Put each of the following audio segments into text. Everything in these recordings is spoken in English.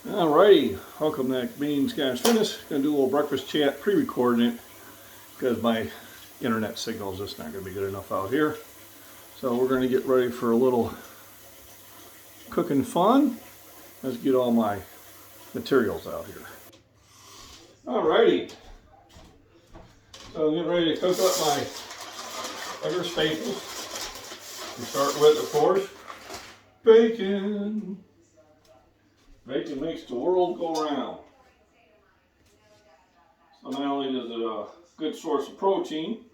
Alrighty, welcome to MacBean Scotch Fitness. Gonna do a little breakfast chat, pre-recording it because my internet signal is just not gonna be good enough out here. So we're gonna get ready for a little cooking fun. Let's get all my materials out here. Alrighty, so I'm getting ready to cook up my regular staples. We start with, of course, bacon. Bacon makes the world go round. So not only is it a good source of protein,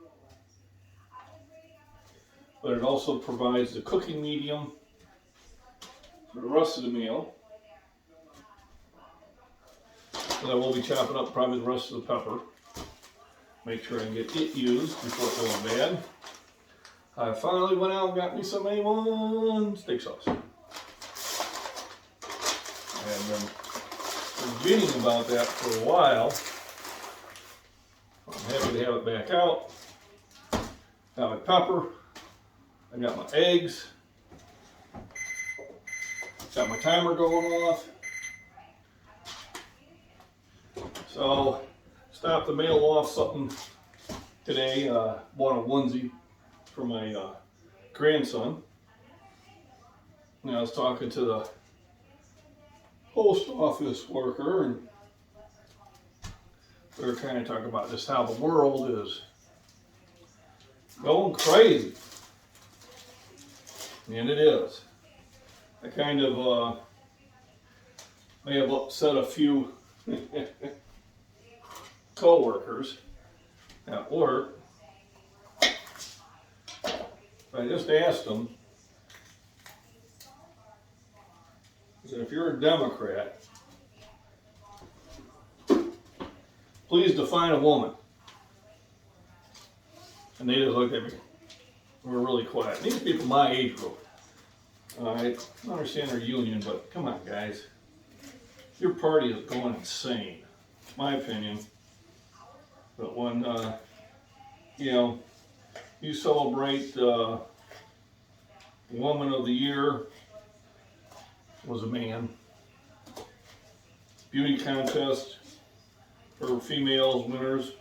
but it also provides the cooking medium for the rest of the meal. So I will be chopping up probably the rest of the pepper. Make sure I can get it used before it goes bad. I finally went out and got me some A1 steak sauce. And been forgetting about that for a while. I'm happy to have it back out. Got my pepper. I got my eggs. Got my timer going off. So, stopped to mail off something today. Bought a onesie for my grandson. And I was talking to the post office worker, and we were kind of talking about just how the world is going crazy. And it is. I kind of may have upset a few co-workers at work. I just asked them, I said, if you're a Democrat, please define a woman. And they just looked at me. We were really quiet. These people my age group. I understand their union, but come on, guys. Your party is going insane, my opinion. But when, you celebrate Woman of the Year was a man. Beauty contest for females winners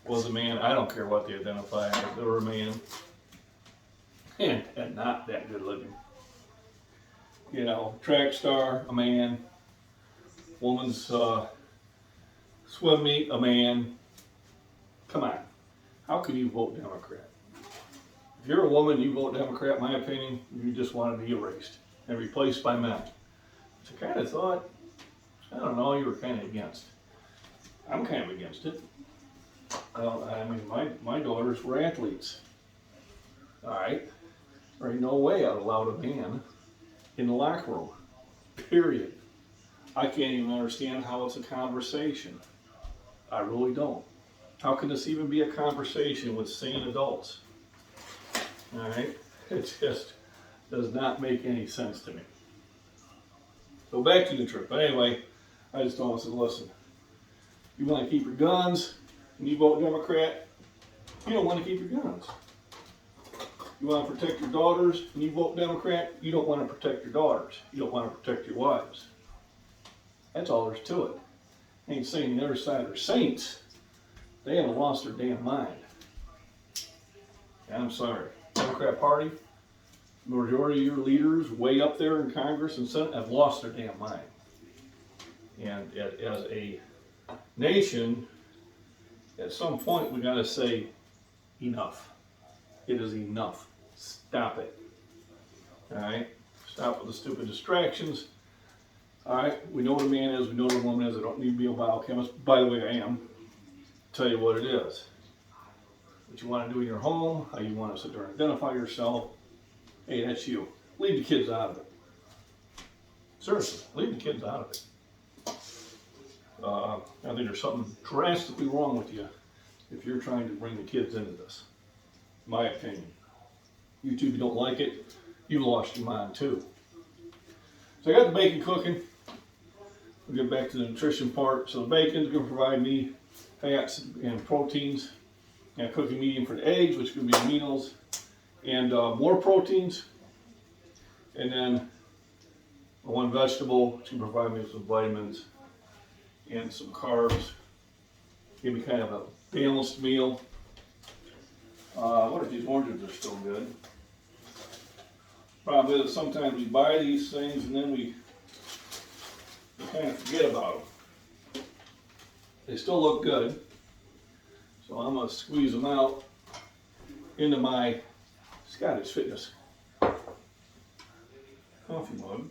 was a man. I don't care what they identify as, they were a man. And not that good looking. Track star, a man. Woman's swim meet, a man. Come on. How can you vote Democrat? If you're a woman, you vote Democrat, my opinion, you just want to be erased and replaced by men. Which I kind of thought, I don't know, you were kind of against. I'm kind of against it. My daughters were athletes. All right. There ain't no way I'd allow a man in the locker room. Period. I can't even understand how it's a conversation. I really don't. How can this even be a conversation with sane adults? All right. It just does not make any sense to me. So back to the trip. But anyway, I just told them, listen, you want to keep your guns and you vote Democrat, you don't want to keep your guns. You want to protect your daughters and you vote Democrat, you don't want to protect your daughters. You don't want to protect your wives. That's all there's to it. I ain't saying the other side are saints. They haven't lost their damn mind. And I'm sorry. Democrat Party, majority of your leaders way up there in Congress and Senate have lost their damn mind. And as a nation, at some point we got to say enough. It is enough. Stop it. All right? Stop with the stupid distractions. All right? We know what a man is. We know what a woman is. I don't need to be a biochemist. By the way, I am. Tell you what it is. What you want to do in your home, how you want to sit there and identify yourself. Hey, that's you. Leave the kids out of it. Seriously, leave the kids out of it. I think there's something drastically wrong with you if you're trying to bring the kids into this. My opinion. You two, if you don't like it, you lost your mind too. So I got the bacon cooking. We'll get back to the nutrition part. So the bacon's going to provide me fats and proteins, and a cooking medium for the eggs, which could be aminos, and more proteins. And then one vegetable to provide me with some vitamins and some carbs. Give me kind of a balanced meal. What if these oranges are still good? Problem is sometimes we buy these things and then we kind of forget about them. They still look good, so I'm going to squeeze them out into my Scottish Fitness coffee mug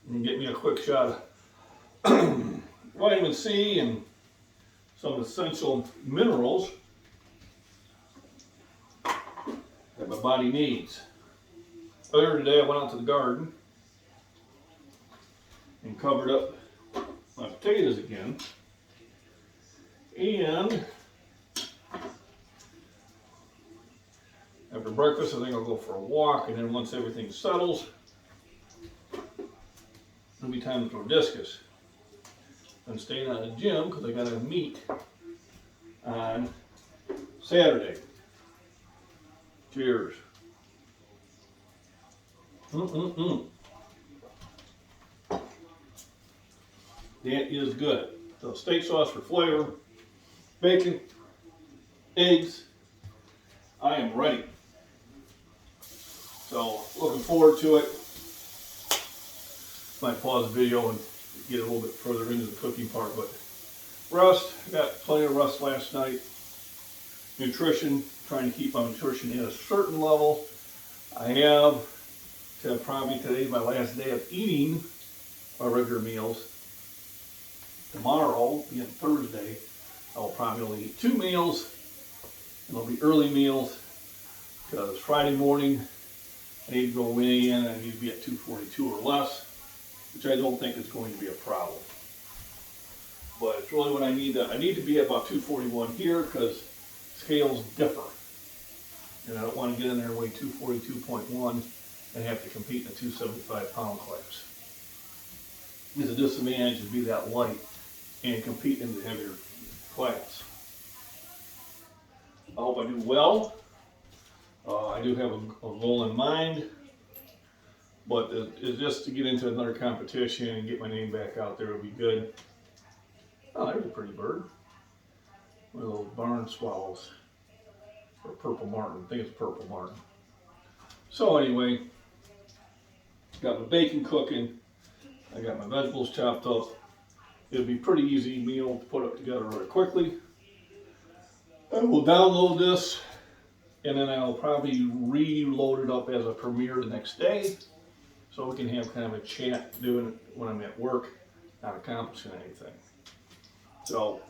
and get me a quick shot of vitamin C and some essential minerals that my body needs. Earlier today I went out to the garden and covered up my potatoes again, and after breakfast I think I'll go for a walk, and then once everything settles it'll be time to throw discus. I'm staying out of the gym because I got to meet on Saturday. Cheers. That is good. So steak sauce for flavor, bacon, eggs. I am ready. So looking forward to it. Might pause the video and get a little bit further into the cooking part, but rest, I got plenty of rest last night. Nutrition, trying to keep my nutrition at a certain level. I have to probably today's my last day of eating my regular meals. Tomorrow, being Thursday, I will probably only eat 2 meals, and they'll be early meals because Friday morning I need to go weigh in and I need to be at 242 or less, which I don't think is going to be a problem. But it's really what I need to be at about 241 here because scales differ. And I don't want to get in there and weigh 242.1 and have to compete in a 275 pound class. It's a disadvantage to be that light and compete in the heavier class. I hope I do well. I do have a goal in mind, but it's just to get into another competition and get my name back out there would be good. Oh, there's a pretty bird. One of those barn swallows. Or purple martin. I think it's purple martin. So anyway, got my bacon cooking. I got my vegetables chopped up. It'll be a pretty easy meal to put up together really quickly. I will download this and then I'll probably reload it up as a premiere the next day so we can have kind of a chat doing it when I'm at work, not accomplishing anything. So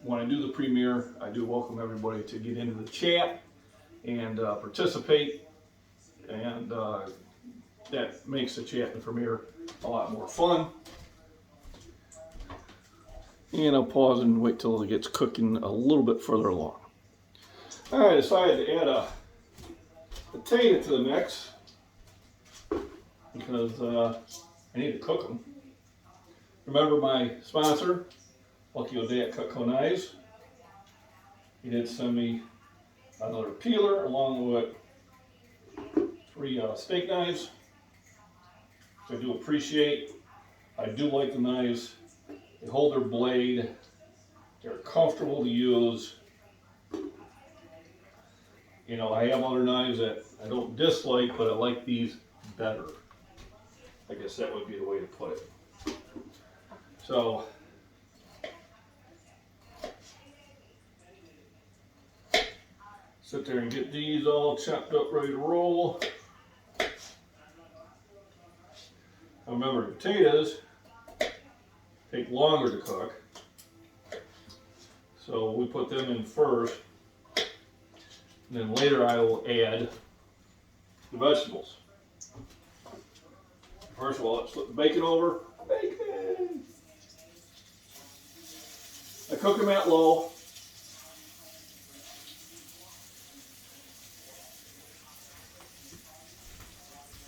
when I do the premiere, I do welcome everybody to get into the chat and participate, and that makes the chat and premiere a lot more fun. And I'll pause and wait till it gets cooking a little bit further along. All right, I decided to add a potato to the mix because I need to cook them. Remember my sponsor, Lucky O'Day at Cutco Knives. He did send me another peeler along with 3 steak knives, which I do appreciate. I do like the knives. They hold their blade. They're comfortable to use. You know, I have other knives that I don't dislike, but I like these better. I guess that would be the way to put it. So, sit there and get these all chopped up, ready to roll. Now remember, potatoes take longer to cook, so we put them in first, and then later I will add the vegetables. First of all, let's flip the bacon over. Bacon! I cook them at low.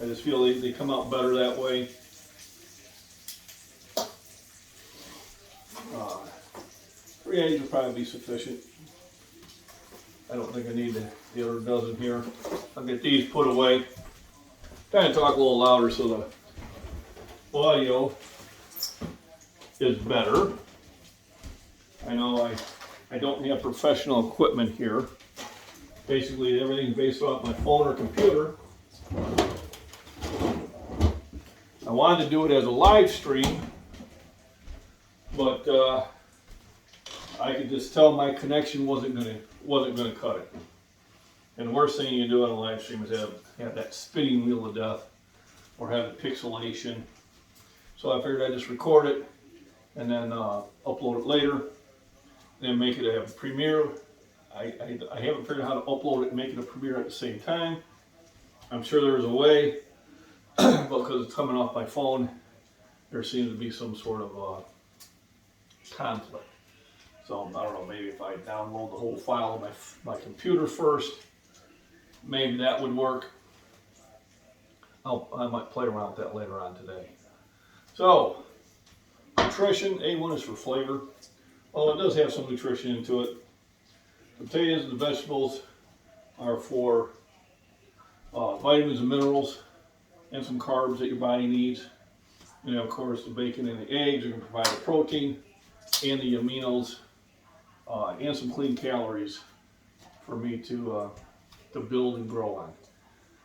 I just feel they come out better that way. 3 eggs will probably be sufficient. I don't think I need the other dozen here. I'll get these put away. Trying to talk a little louder so the audio is better. I know I don't have professional equipment here. Basically, everything's based off my phone or computer. I wanted to do it as a live stream, but I could just tell my connection wasn't gonna cut it. And the worst thing you can do on a live stream is have that spinning wheel of death or have the pixelation. So I figured I'd just record it and then upload it later, then make it a premiere. I haven't figured out how to upload it and make it a premiere at the same time. I'm sure there's a way, but because it's coming off my phone, there seems to be some sort of conflict. So I don't know, maybe if I download the whole file on my computer first, maybe that would work. I might play around with that later on today. So, nutrition, A1 is for flavor. Well, it does have some nutrition into it. The potatoes and the vegetables are for vitamins and minerals and some carbs that your body needs. And of course, the bacon and the eggs are going to provide the protein and the aminos and some clean calories for me to build and grow on.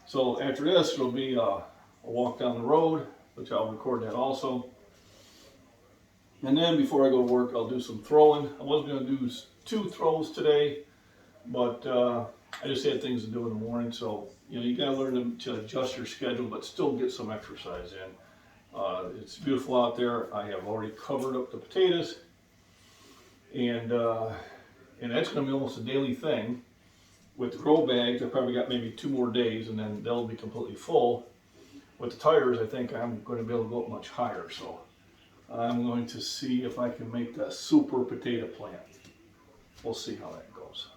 So after this, it'll be a walk down the road, which I'll record that also. And then before I go to work, I'll do some throwing. I was going to do 2 throws today, but I just had things to do in the morning. So, you got to learn to adjust your schedule, but still get some exercise in. It's beautiful out there. I have already covered up the potatoes, and that's going to be almost a daily thing. With the grow bags, I probably got maybe 2 more days, and then they'll be completely full. With the tires, I think I'm going to be able to go up much higher. So I'm going to see if I can make a super potato plant. We'll see how that goes.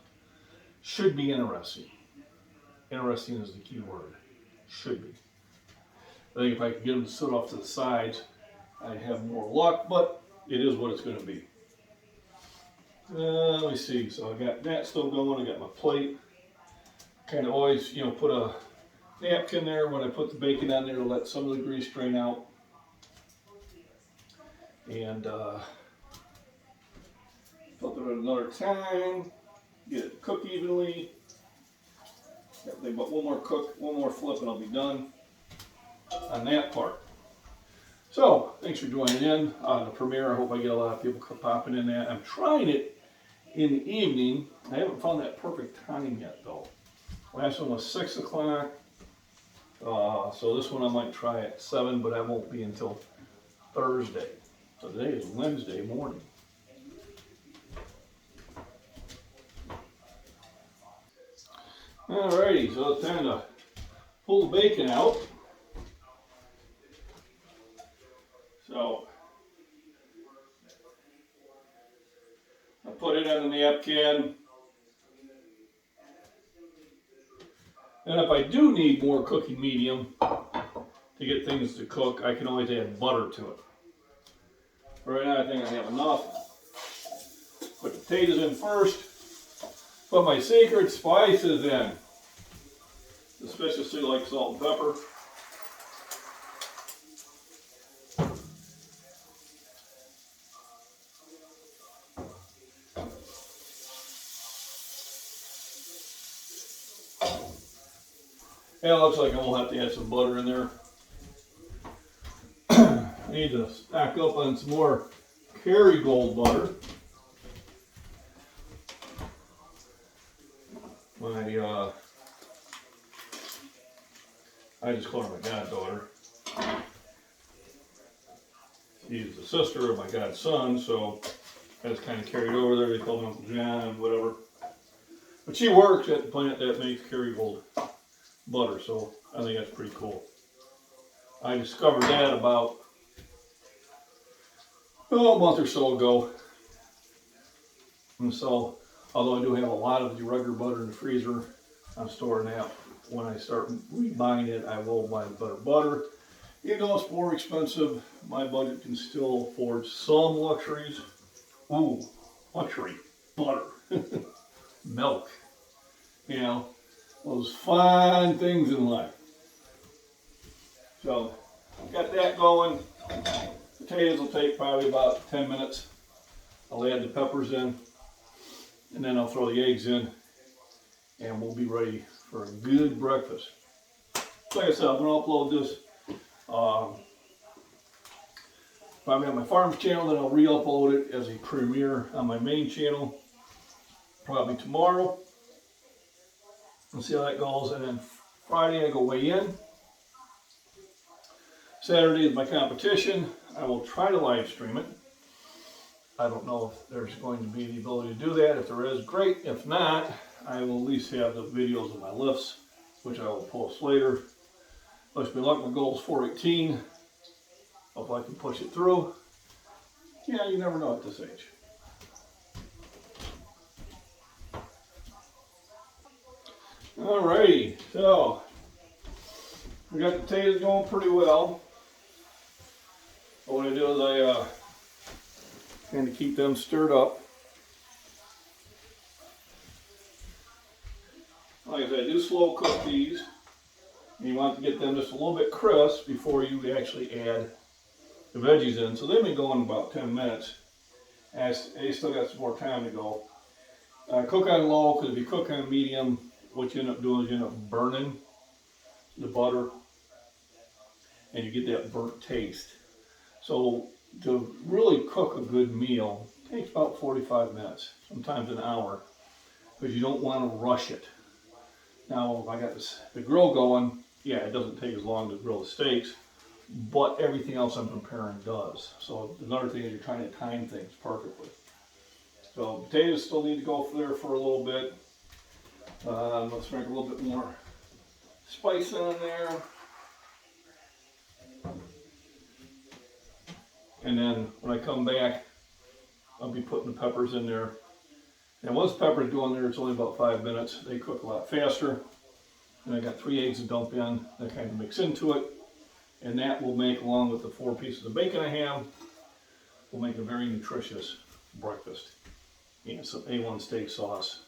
Should be interesting. Interesting is the key word. Should be. I think if I could get them to sit off to the sides, I'd have more luck, but it is what it's going to be. Let me see. So I got that still going. I got my plate. Kind of always, put a napkin there when I put the bacon on there to let some of the grease drain out. And flip it another time. Get it to cook evenly. But one more flip, and I'll be done on that part. So, thanks for joining in on the premiere. I hope I get a lot of people popping in that. I'm trying it in the evening. I haven't found that perfect time yet, though. Last one was 6 o'clock. So this one I might try at 7, but I won't be until Thursday. So today is Wednesday morning. Alrighty, so it's time to pull the bacon out. So I put it on the napkin. And if I do need more cooking medium to get things to cook, I can always add butter to it. Right now I think I have enough. Put the potatoes in first. Put my secret spices in. Especially like salt and pepper. Yeah, it looks like I will have to add some butter in there. I need to stock up on some more Kerrygold butter. I just call her my goddaughter. She's the sister of my godson, so that's kind of carried over there. They call me Uncle John and whatever. But she works at the plant that makes Kerrygold butter, so I think that's pretty cool. I discovered that about a month or so ago. And so, although I do have a lot of the regular butter in the freezer, I'm storing that. When I start rebuying it, I will buy better butter. Even though it's more expensive, my budget can still afford some luxuries. Ooh, luxury, butter, milk, those fine things in life. So got that going. Potatoes will take probably about 10 minutes. I'll add the peppers in, and then I'll throw the eggs in, and we'll be ready for a good breakfast. Like I said, I'm going to upload this probably on my farms channel, then I'll re-upload it as a premiere on my main channel probably tomorrow. We'll see how that goes. And then Friday I go weigh in. Saturday is my competition. I will try to live stream it. I don't know if there's going to be the ability to do that. If there is, great. If not, I will at least have the videos of my lifts, which I will post later. Wish me luck. My goal is 418. Hope I can push it through. Yeah, you never know at this age. Alrighty, so we got the potatoes going pretty well. What I do is I kind of keep them stirred up. Like I said, I do slow cook these. You want to get them just a little bit crisp before you actually add the veggies in. So they've been going about 10 minutes. And they still got some more time to go. Cook on low, because if you cook on medium, what you end up doing is you end up burning the butter and you get that burnt taste. So to really cook a good meal takes about 45 minutes, sometimes an hour, because you don't want to rush it. Now, if I got the grill going, yeah, it doesn't take as long to grill the steaks, but everything else I'm preparing does. So another thing is you're trying to time things perfectly. So potatoes still need to go there for a little bit. Let's make a little bit more spice in there. And then when I come back, I'll be putting the peppers in there. And once the peppers go in there, it's only about 5 minutes. They cook a lot faster. And I got 3 eggs to dump in that kind of mix into it. And that will make, along with the 4 pieces of bacon I have, will make a very nutritious breakfast. And some A1 steak sauce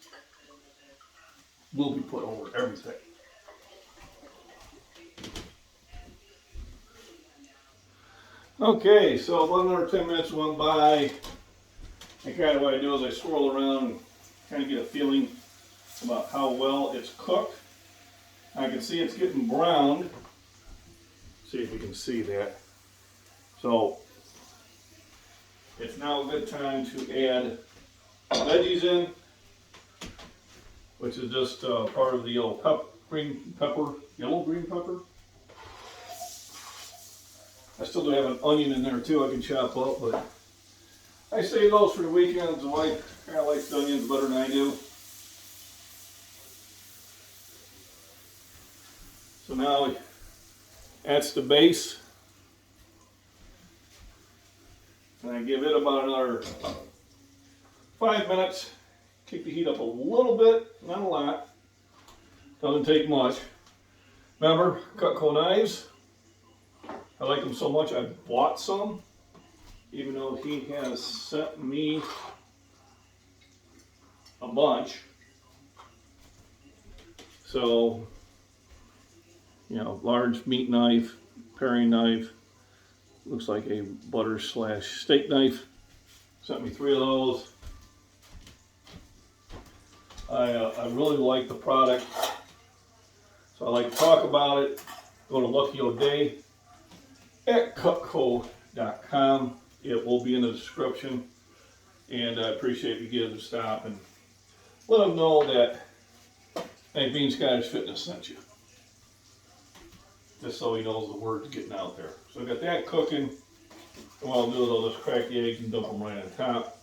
will be put over everything. Okay, so about another 10 minutes went by. And kind of what I do is I swirl around and kind of get a feeling about how well it's cooked. I can see it's getting browned. See if you can see that. So it's now a good time to add veggies in, which is just part of the yellow green pepper. I still do have an onion in there too I can chop up, but I save those for the weekends. The wife kind of likes the onions better than I do. So now that's the base. And I give it about another 5 minutes. Kick the heat up a little bit, not a lot. Doesn't take much. Remember, Cutco knives. I like them so much I bought some, even though he has sent me a bunch. So, you know, large meat knife, paring knife, looks like a butter / steak knife. Sent me 3 of those. I really like the product, so I like to talk about it. Go to Lucky O'Day at Cutco.com. It will be in the description, and I appreciate you giving it a stop and let them know that MacBean Scottish Fitness sent you, just so he knows the word's getting out there. So I got that cooking. And what I'll do is I'll just crack the eggs and dump them right on top.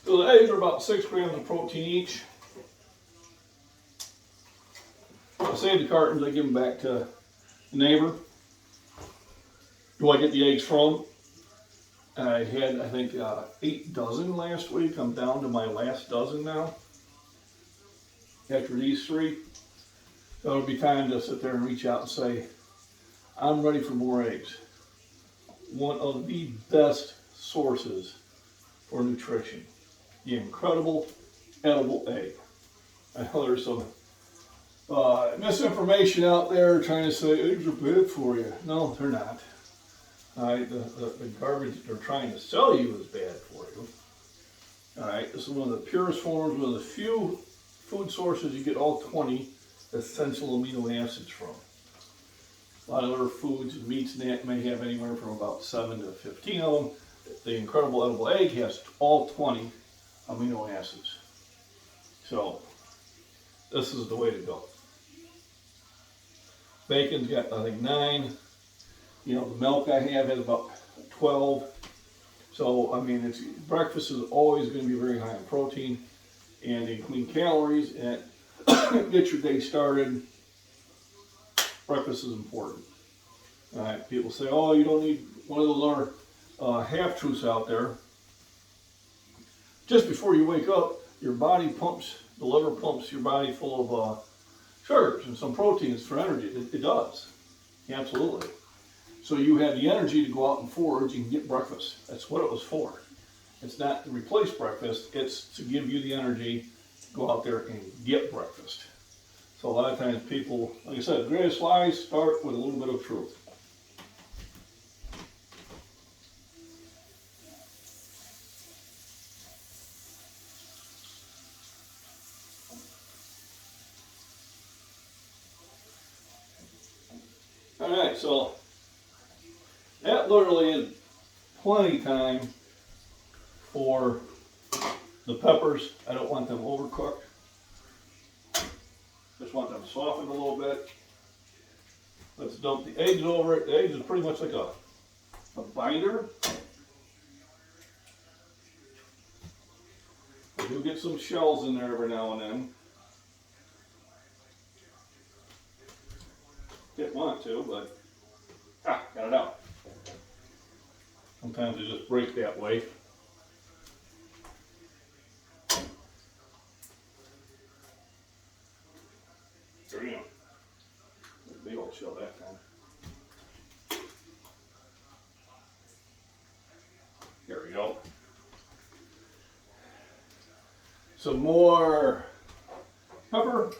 So the eggs are about 6 grams of protein each. I save the cartons, I give them back to the neighbor who I get the eggs from. I had, I think, 8 dozen last week. I'm down to my last dozen now. After these 3, so it'll be time to sit there and reach out and say, I'm ready for more eggs. One of the best sources for nutrition. The incredible edible egg. I know there's some misinformation out there trying to say eggs are bad for you. No, they're not. Alright, the garbage that they're trying to sell you is bad for you. Alright, this is one of the purest forms, one of the few food sources you get all 20 essential amino acids from. A lot of other foods and meats and that may have anywhere from about 7 to 15 of them. The incredible edible egg has all 20 amino acids. So, this is the way to go. Bacon's got, I think, 9. You know, the milk I have has about 12. So, I mean, breakfast is always going to be very high in protein and in clean calories, and get your day started. Breakfast is important. All right, people say, oh, you don't need one of those other half-truths out there. Just before you wake up, your body pumps, the liver pumps your body full of sugars and some proteins for energy. It does, absolutely. So you have the energy to go out and forage and get breakfast. That's what it was for. It's not to replace breakfast, it's to give you the energy to go out there and get breakfast. So a lot of times people, like I said, the greatest lies start with a little bit of truth. Alright, so that literally is plenty time for the peppers. I don't want them overcooked. Just want them softened a little bit. Let's dump the eggs over it. The eggs is pretty much like a binder. I do get some shells in there every now and then. Didn't want to, but got it out. Sometimes they just break that way. There you go. Big old shell that time. There we go. Some more pepper.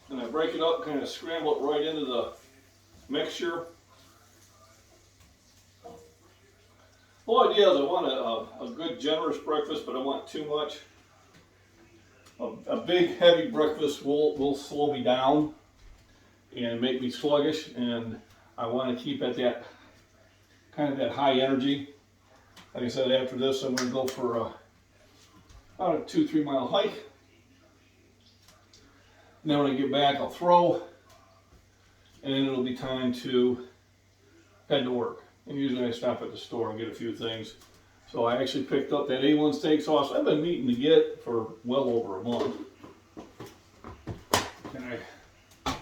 And I break it up, kind of scramble it right into the mixture. The whole idea is I want a good generous breakfast, but I want too much. A big heavy breakfast will slow me down and make me sluggish, and I want to keep at that kind of that high energy. Like I said, after this I'm going to go for about a 2-3 mile hike. And then when I get back I'll throw, and then it'll be time to head to work. And usually I stop at the store and get a few things. So I actually picked up that A1 steak sauce I've been meaning to get for well over a month. And I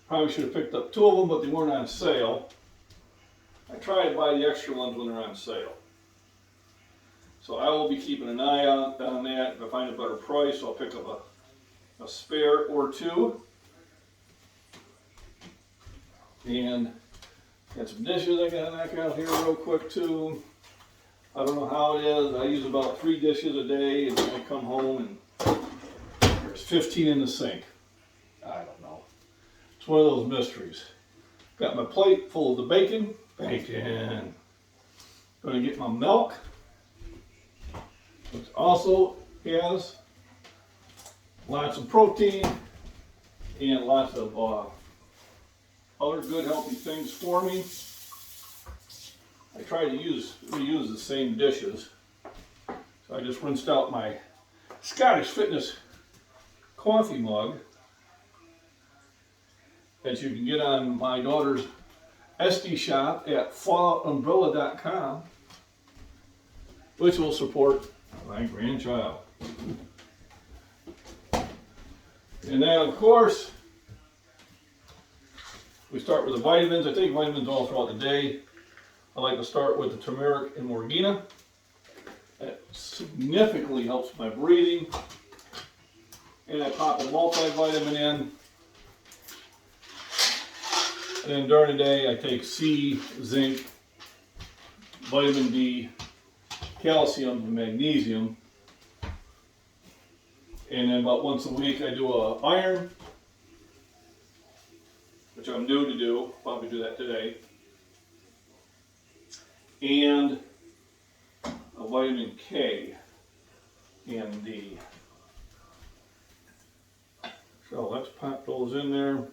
probably should have picked up 2 of them, but they weren't on sale. I try to buy the extra ones when they're on sale. So I will be keeping an eye on that. If I find a better price, I'll pick up a spare or 2. And got some dishes I gotta knock out here real quick too. I don't know how it is. I use about 3 dishes a day, and then I come home and there's 15 in the sink. I don't know. It's one of those mysteries. Got my plate full of the bacon. Bacon. Gonna get my milk, which also has lots of protein and lots of other good healthy things for me. I try to reuse the same dishes. So I just rinsed out my Scottish Fitness coffee mug that you can get on my daughter's SD shop at falloutumbrella.com, which will support my grandchild. And then of course, we start with the vitamins. I take vitamins all throughout the day. I like to start with the turmeric and morgana. That significantly helps my breathing. And I pop a multivitamin in. And then during the day I take C, zinc, vitamin D, calcium, and magnesium. And then about once a week I do a iron, which I'm due to do, probably do that today. And a vitamin K and D. So let's pop those in there.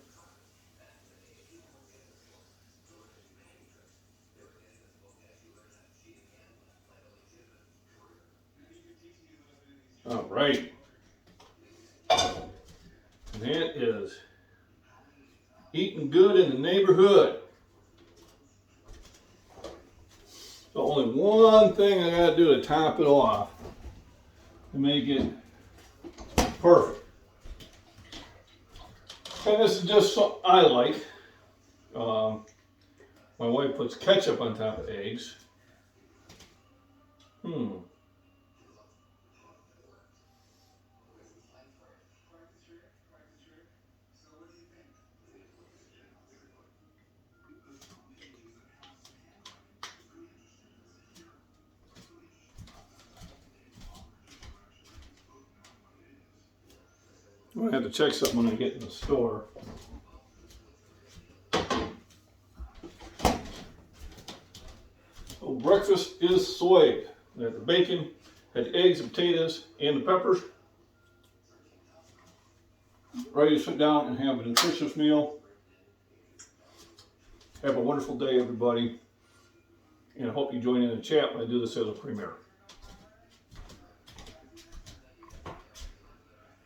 All right. And that is eating good in the neighborhood. So only one thing I gotta do to top it off to make it perfect. And this is just something I like. My wife puts ketchup on top of eggs. I'm gonna have to check something when I get in the store. So breakfast is soy. I had the bacon, had the eggs, the potatoes, and the peppers. Ready to sit down and have a nutritious meal. Have a wonderful day, everybody. And I hope you join in the chat when I do this as a premiere.